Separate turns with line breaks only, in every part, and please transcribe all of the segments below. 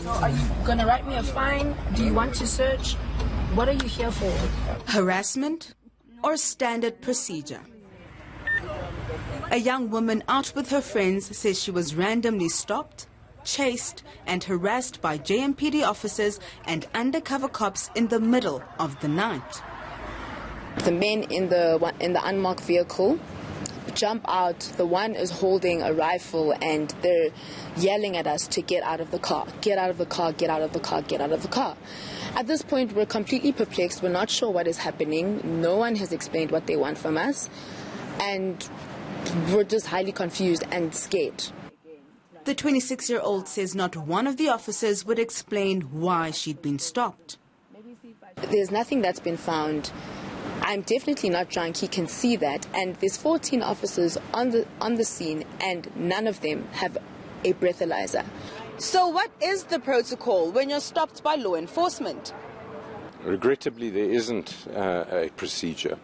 So are you going to write me a fine? Do you want to search? What are you here for?
Harassment or standard procedure? A young woman out with her friends says she was randomly stopped, chased and harassed by JMPD officers and undercover cops in the middle of the night.
The men in the unmarked vehicle jump out. The one is holding a rifle and they're yelling at us to get out of the car, get out of the car, get out of the car, get out of the car. At this point, we're completely perplexed. We're not sure what is happening. No one has explained what they want from us. And we're just highly confused and scared.
The 26-year-old says not one of the officers would explain why she'd been stopped.
There's nothing that's been found. I'm definitely not drunk, he can see that, and there's 14 officers on the scene and none of them have a breathalyzer.
So what is the protocol when you're stopped by law enforcement?
Regrettably, there isn't a procedure.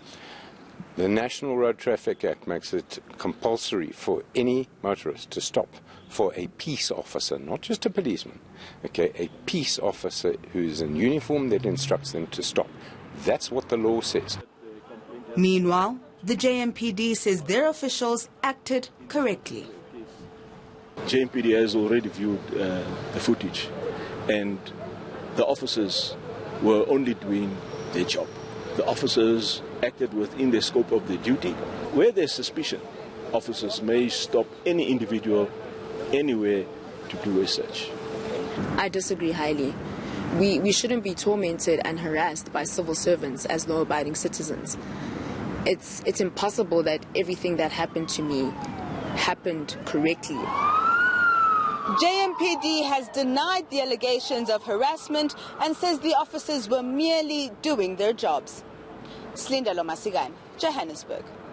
The National Road Traffic Act makes it compulsory for any motorist to stop for a peace officer, not just a policeman, okay, a peace officer who's in uniform that instructs them to stop. That's what the law says.
Meanwhile, the JMPD says their officials acted correctly.
JMPD has already viewed the footage and the officers were only doing their job. The officers acted within the scope of their duty. Where there's suspicion, officers may stop any individual anywhere to do a search.
I disagree highly. We shouldn't be tormented and harassed by civil servants as law-abiding citizens. It's impossible that everything that happened to me happened correctly.
JMPD has denied the allegations of harassment and says the officers were merely doing their jobs. Slindalo Masigan, Johannesburg.